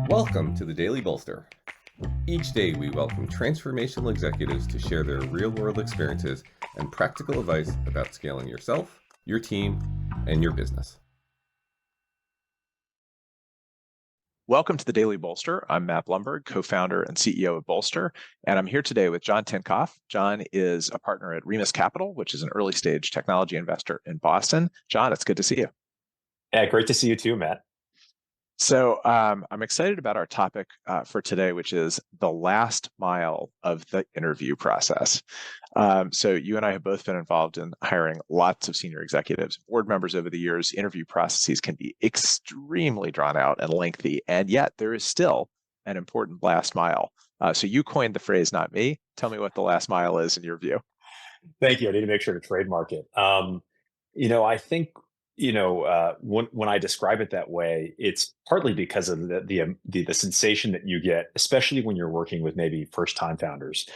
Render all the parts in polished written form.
Welcome to the Daily Bolster. Each day we welcome transformational executives to share their real-world experiences and practical advice about scaling yourself, your team, and your business. Welcome to the Daily Bolster. I'm Matt Blumberg, co-founder and CEO of Bolster, and I'm here today with John Tincoff. John is a partner at REMUS Capital, which is an early-stage technology investor in Boston. John, it's good to see you. Yeah, great to see you too, Matt. So I'm excited about our topic for today, which is the last mile of the interview process. So you and I have both been involved in hiring lots of senior executives, board members over the years. Interview processes can be extremely drawn out and lengthy, and yet there is still an important last mile. So you coined the phrase, not me. Tell me what the last mile is in your view. Thank you. I need to make sure to trademark it. I think when I describe it that way, it's partly because of the sensation that you get, especially when you're working with maybe first-time founders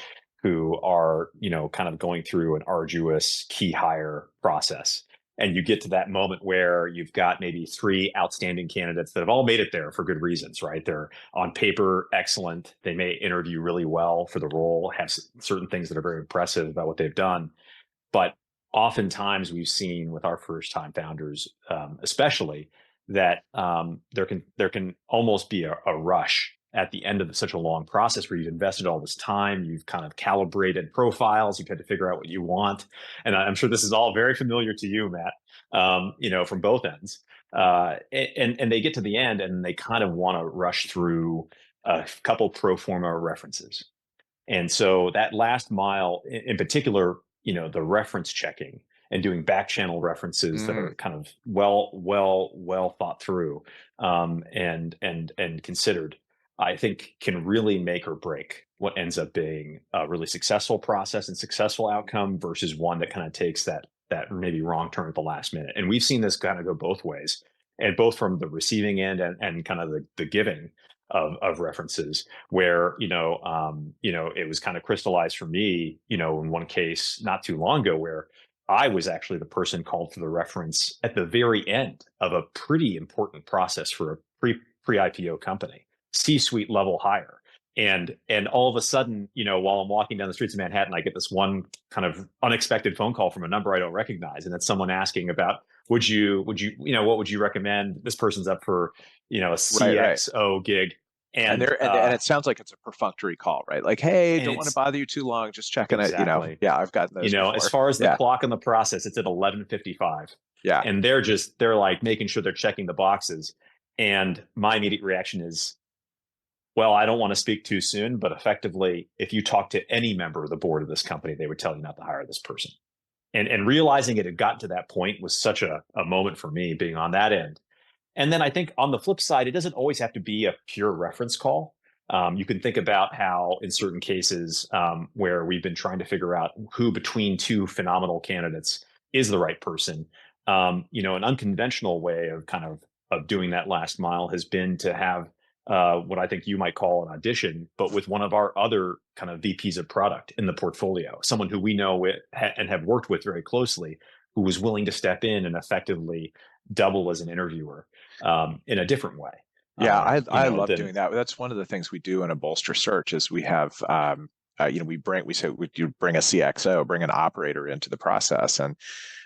who are kind of going through an arduous key hire process. And you get to that moment where you've got maybe three outstanding candidates that have all made it there for good reasons, right? They're on paper excellent. They may interview really well for the role, have certain things that are very impressive about what they've done. But oftentimes we've seen with our first-time founders, especially, that there can almost be a rush at the end of such a long process where you've invested all this time, you've kind of calibrated profiles, you've had to figure out what you want. And I'm sure this is all very familiar to you, Matt, from both ends. And they get to the end and they kind of want to rush through a couple pro forma references. And so that last mile in particular, the reference checking and doing back channel references that are kind of well thought through and considered, I think can really make or break what ends up being a really successful process and successful outcome versus one that kind of takes that maybe wrong turn at the last minute. And we've seen this kind of go both ways, and both from the receiving end and kind of the giving of references, where it was kind of crystallized for me, in one case not too long ago, where I was actually the person called for the reference at the very end of a pretty important process for a pre-IPO company, C-suite level hire. And all of a sudden, while I'm walking down the streets of Manhattan, I get this one kind of unexpected phone call from a number I don't recognize. And it's someone asking about, what would you recommend? This person's up for, a CXO gig. And it sounds like it's a perfunctory call, right? Like, hey, don't want to bother you too long, just checking exactly. it. Yeah, I've gotten those. As far as the clock in the process, it's at 11:55. Yeah, and they're like making sure they're checking the boxes. And my immediate reaction is, well, I don't want to speak too soon, but effectively, if you talk to any member of the board of this company, they would tell you not to hire this person. And realizing it had gotten to that point was such a moment for me, being on that end. And then I think on the flip side, it doesn't always have to be a pure reference call. You can think about how in certain cases where we've been trying to figure out who between two phenomenal candidates is the right person. An unconventional way of of doing that last mile has been to have what I think you might call an audition, but with one of our other kind of VPs of product in the portfolio, someone who we know and have worked with very closely, who was willing to step in and effectively double as an interviewer in a different way. Yeah, I love doing that. That's one of the things we do in a bolster search is we have, we bring a CXO, bring an operator into the process. And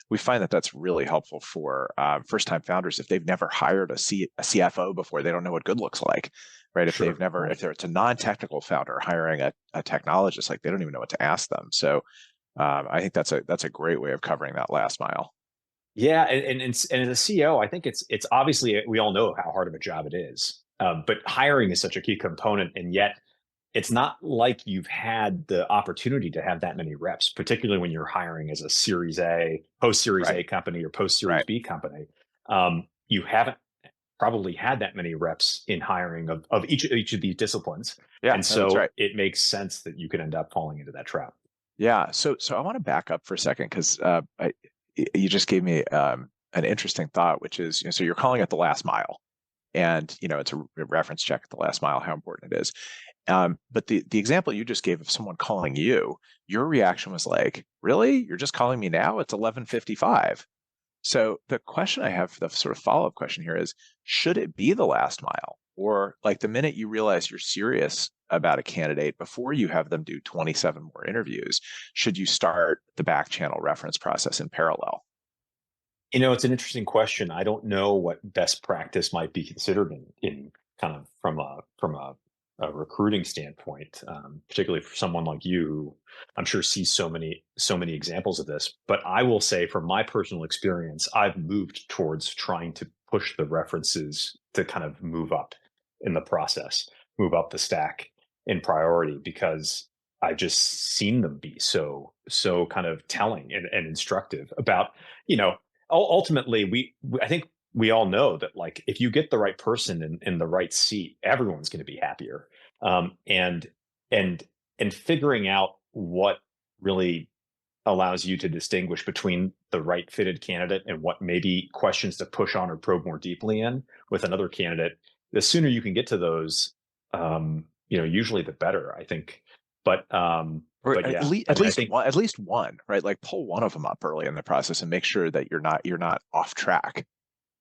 we find that that's really helpful for first-time founders. If they've never hired a CFO before, they don't know what good looks like, right? If it's a non-technical founder hiring a technologist, like they don't even know what to ask them. So I think that's a great way of covering that last mile. Yeah, and as a CEO, I think it's obviously, we all know how hard of a job it is, but hiring is such a key component, and yet it's not like you've had the opportunity to have that many reps, particularly when you're hiring as a Series A, post-Series A company or post-Series B company. You haven't probably had that many reps in hiring of each of these disciplines. Yeah, and so it makes sense that you could end up falling into that trap. Yeah, so I want to back up for a second because you just gave me an interesting thought, which is, so you're calling it the last mile, and it's a reference check at the last mile, how important it is. But the example you just gave of someone calling you, your reaction was like, really? You're just calling me now? It's 11:55. So the question I have, the sort of follow-up question here is, should it be the last mile? Or like the minute you realize you're serious about a candidate, before you have them do 27 more interviews, should you start the back channel reference process in parallel? It's an interesting question. I don't know what best practice might be considered in kind of from a recruiting standpoint, particularly for someone like you, who I'm sure sees so many examples of this. But I will say, from my personal experience, I've moved towards trying to push the references to kind of move up in the process, move up the stack in priority, because I've just seen them be so kind of telling and instructive about, you know ultimately, I think we all know that, like, if you get the right person in the right seat, everyone's going to be happier. And and and figuring out what really allows you to distinguish between the right fitted candidate and what maybe questions to push on or probe more deeply in with another candidate, the sooner you can get to those, usually the better, I think. But Or but yeah, at I least think one, right? Like pull one of them up early in the process and make sure that you're not off track.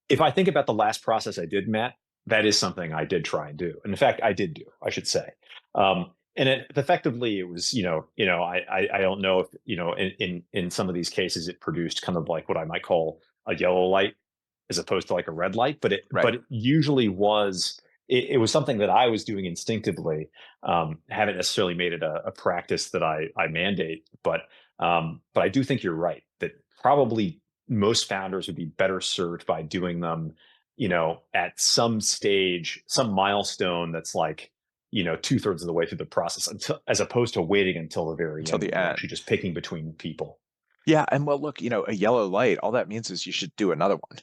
if I think about the last process I did, Matt, that is something I did try and do. And in fact, I did do, I should say. And effectively, it was, I don't know if, in some of these cases, it produced kind of like what I might call a yellow light as opposed to like a red light, but Right. it usually was, it was something that I was doing instinctively. Haven't necessarily made it a practice that I mandate, but I do think you're right that probably most founders would be better served by doing them, at some stage, some milestone that's like, 2/3 of the way through the process, until, as opposed to waiting until the very Until end, the when you're end. actually just picking between people. Yeah, and well, look, a yellow light, all that means is you should do another one.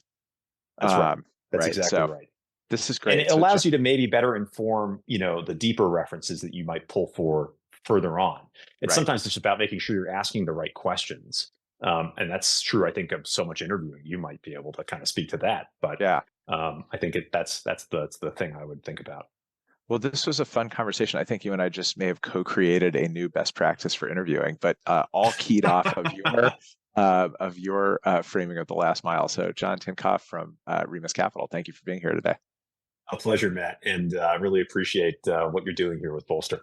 That's right. That's Right. exactly So right. this is And it great. So allows you to maybe better inform, the deeper references that you might pull for further on. It's right. sometimes just about making sure you're asking the right questions. And that's true, I think, of so much interviewing. You might be able to kind of speak to that, but Yeah. I think that's the thing I would think about. Well, this was a fun conversation. I think you and I just may have co-created a new best practice for interviewing, but all keyed off of your framing of the last mile. So, John Tincoff from REMUS Capital, thank you for being here today. A pleasure, Matt, and I really appreciate what you're doing here with Bolster.